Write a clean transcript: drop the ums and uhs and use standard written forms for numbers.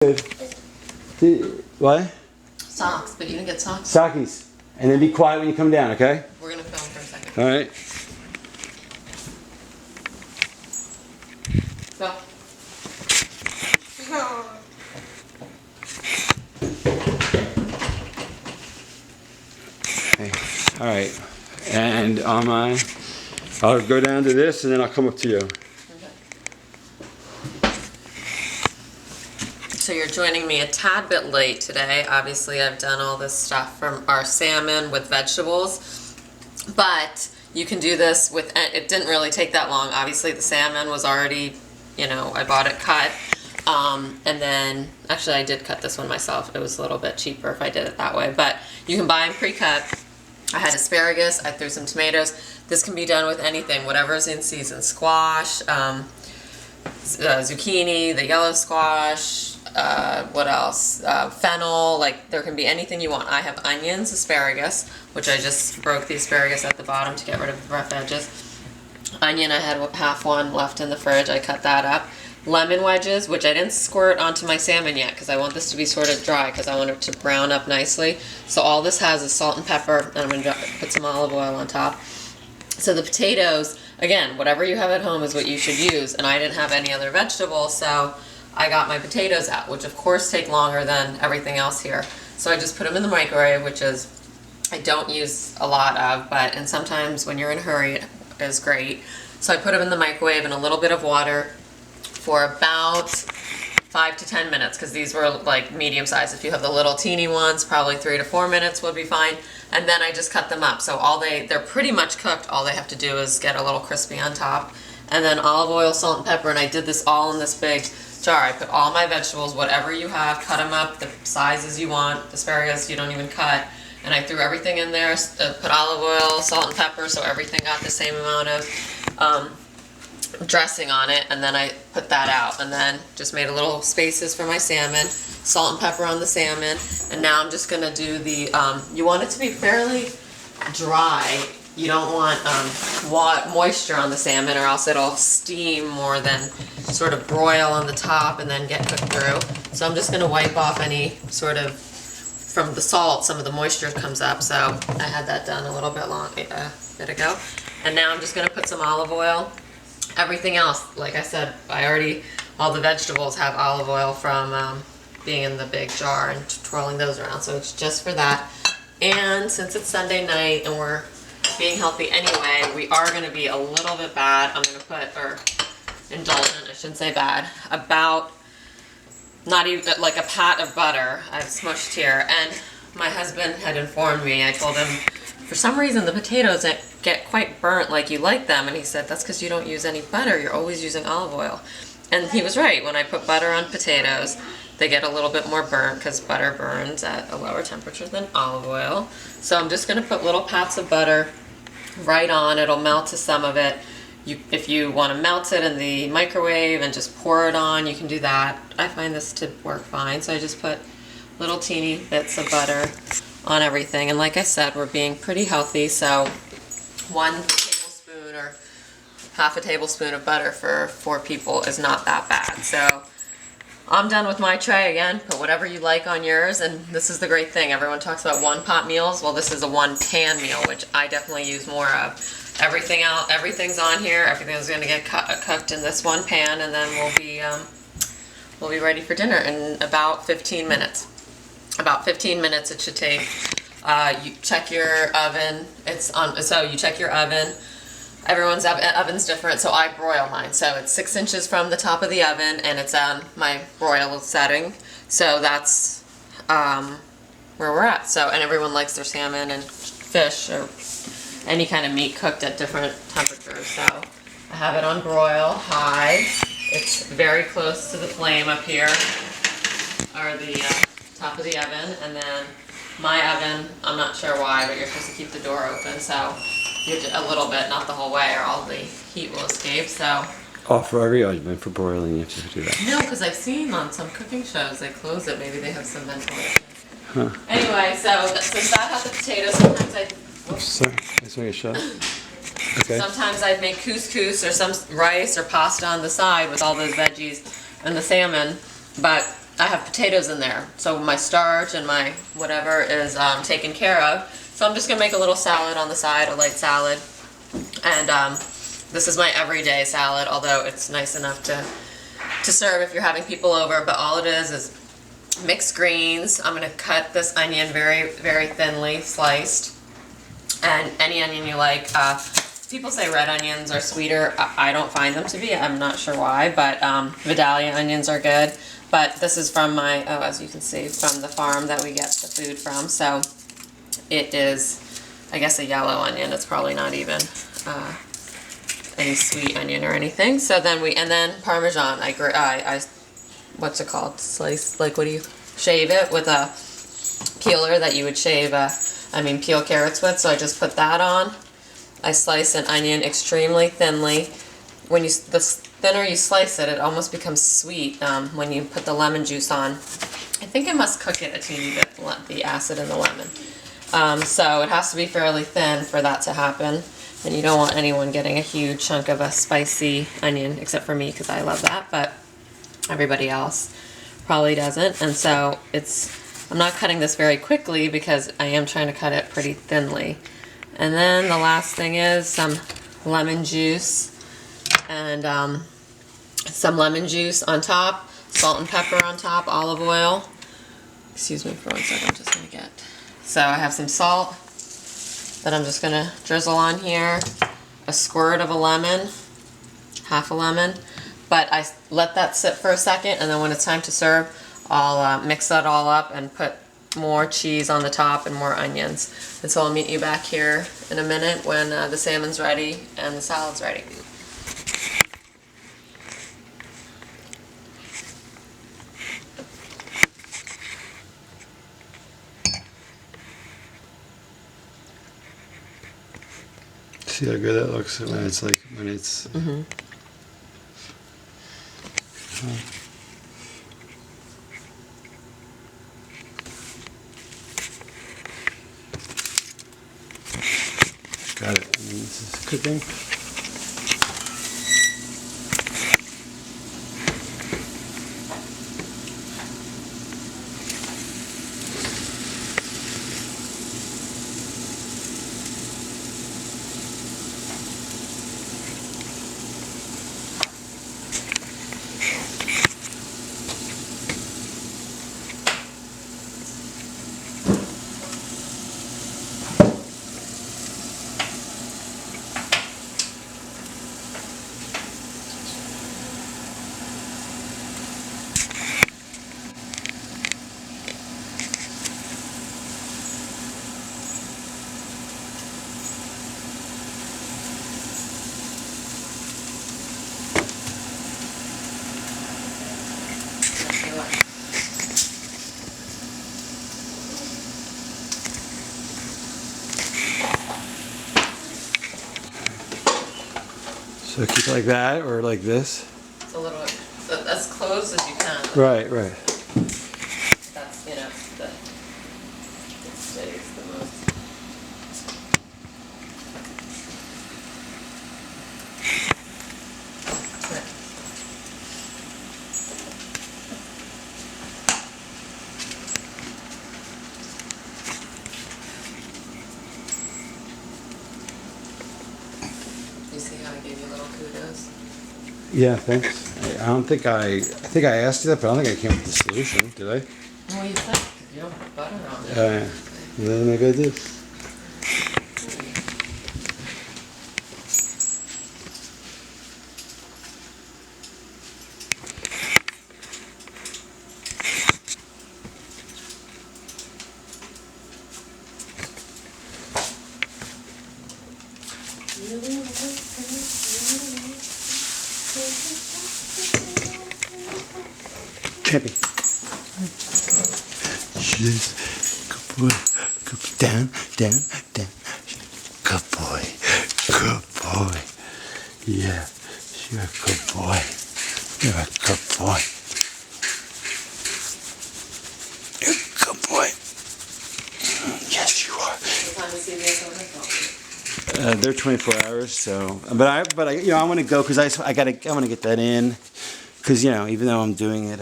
What? Socks, but you didn't get socks. Sockies. And then be quiet when you come down, okay? We're gonna film for a second. All right. Go. Okay. All right. And on my, I'll go down to this and then I'll come up to you. So you're joining me a tad bit late today. Obviously, I've done all this stuff from our salmon with vegetables, but you can do this with, it didn't really take that long. Obviously, the salmon was already, you know, I bought it cut. And then, actually, I did cut this one myself. It was a little bit cheaper if I did it that way, but you can buy them pre-cut. I had asparagus, I threw some tomatoes. This can be done with anything, whatever's in season. Squash, zucchini, the yellow squash, what else? Fennel, like there can be anything you want. I have onions, asparagus, which I just broke the asparagus at the bottom to get rid of the rough edges. Onion, I had half one left in the fridge. I cut that up. Lemon wedges, which I didn't squirt onto my salmon yet because I want this to be sort of dry because I want it to brown up nicely. So all this has is salt and pepper, and I'm going to put some olive oil on top. So the potatoes, again, whatever you have at home is what you should use, and I didn't have any other vegetables, so I got my potatoes out, which of course take longer than everything else here. So I just put them in the microwave, which is, I don't use a lot of, and sometimes when you're in a hurry it is great. So I put them in the microwave in a little bit of water for about 5 to 10 minutes, because these were like medium size. If you have the little teeny ones, probably 3 to 4 minutes would be fine. And then I just cut them up. So they're pretty much cooked. All they have to do is get a little crispy on top. And then olive oil, salt and pepper, and I did this all in this big jar. I put all my vegetables, whatever you have, cut them up the sizes you want. Asparagus you don't even cut. And I threw everything in there, put olive oil, salt and pepper, so everything got the same amount of dressing on it, and then I put that out, and then just made a little spaces for my salmon, salt and pepper on the salmon, and now I'm just gonna do the, you want it to be fairly dry. You don't want moisture on the salmon, or else it'll steam more than sort of broil on the top and then get cooked through. So I'm just gonna wipe off any sort of, from the salt, some of the moisture comes up, so I had that done a little bit ago. And now I'm just gonna put some olive oil. Everything else, like I said, all the vegetables have olive oil from being in the big jar and twirling those around, so it's just for that. And since it's Sunday night and we're being healthy anyway, we are going to be a little bit bad. I'm going to put, or indulgent, I shouldn't say bad, about not even like a pat of butter I've smushed here. And my husband had informed me, I told him, for some reason the potatoes get quite burnt like you like them, and he said that's because you don't use any butter, you're always using olive oil. And he was right. When I put butter on potatoes, they get a little bit more burnt because butter burns at a lower temperature than olive oil. So I'm just going to put little pats of butter right on. It'll melt to some of it. If you want to melt it in the microwave and just pour it on, you can do that. I find this to work fine, so I just put little teeny bits of butter on everything. And like I said, we're being pretty healthy, so 1 tablespoon or half a tablespoon of butter for 4 people is not that bad. So I'm done with my tray. Again, put whatever you like on yours, and this is the great thing. Everyone talks about one-pot meals. Well, this is a one-pan meal, which I definitely use more of. Everything's on here. Everything's going to get cooked in this one pan, and then we'll be ready for dinner in about 15 minutes. About 15 minutes it should take. You check your oven. So you check your oven. Everyone's oven's different, so I broil mine. So it's 6 inches from the top of the oven, and it's on my broil setting. So that's where we're at. So, and everyone likes their salmon and fish or any kind of meat cooked at different temperatures. So I have it on broil high. It's very close to the flame up here, or the top of the oven, and then my oven, I'm not sure why, but you're supposed to keep the door open, so you have to, a little bit, not the whole way, or all the heat will escape. So For every argument for broiling, you have to do that. no, because I've seen on some cooking shows they close it. Maybe they have some ventilation. Huh. Anyway, so since that has the potatoes, sometimes Sorry, let's make a shot. Okay. Sometimes I'd make couscous or some rice or pasta on the side with all those veggies and the salmon, but I have potatoes in there, so my starch and my whatever is taken care of. So I'm just gonna make a little salad on the side, a light salad, and this is my everyday salad. Although it's nice enough to serve if you're having people over. But all it is mixed greens. I'm gonna cut this onion very, very thinly sliced, and any onion you like. People say red onions are sweeter. I don't find them to be. I'm not sure why, but Vidalia onions are good. But this is from my, as you can see, from the farm that we get the food from. So it is, I guess, a yellow onion. It's probably not even any sweet onion or anything. So then and then Parmesan. I what's it called? Slice, like, what do you, shave it with a peeler that you would shave, peel carrots with. So I just put that on. I slice an onion extremely thinly. When the thinner you slice it, it almost becomes sweet when you put the lemon juice on. I think it must cook it a teeny bit, the acid in the lemon. So it has to be fairly thin for that to happen. And you don't want anyone getting a huge chunk of a spicy onion, except for me, because I love that, but everybody else probably doesn't. And so I'm not cutting this very quickly because I am trying to cut it pretty thinly. And then the last thing is some lemon juice. And some lemon juice on top, salt and pepper on top, olive oil. Excuse me for 1 second, I'm just gonna get. So I have some salt that I'm just gonna drizzle on here, a squirt of a lemon, half a lemon, but I let that sit for a second, and then when it's time to serve, I'll mix that all up and put more cheese on the top and more onions. And so I'll meet you back here in a minute when the salmon's ready and the salad's ready. See how good that looks when it's like, when it's... Mm-hmm. Got it. And this is cooking. So keep it like that or like this? It's a little, as close as you can. Right, right. That's, it stays the most. You see how I gave you little kudos? Yeah, thanks. I think I asked you that, but I don't think I came up with the solution, did I? Well, you said you don't put butter on it. Yeah, then maybe I did. Champion. Yes. Good boy. Good. Down, down, down. Good boy. Good boy. Yeah. You're a good boy. You're a good boy. You're a good boy. Yes, you are. What time is CBS over? They're 24 hours, so. But I want to go because I want to get that in, because even though I'm doing it.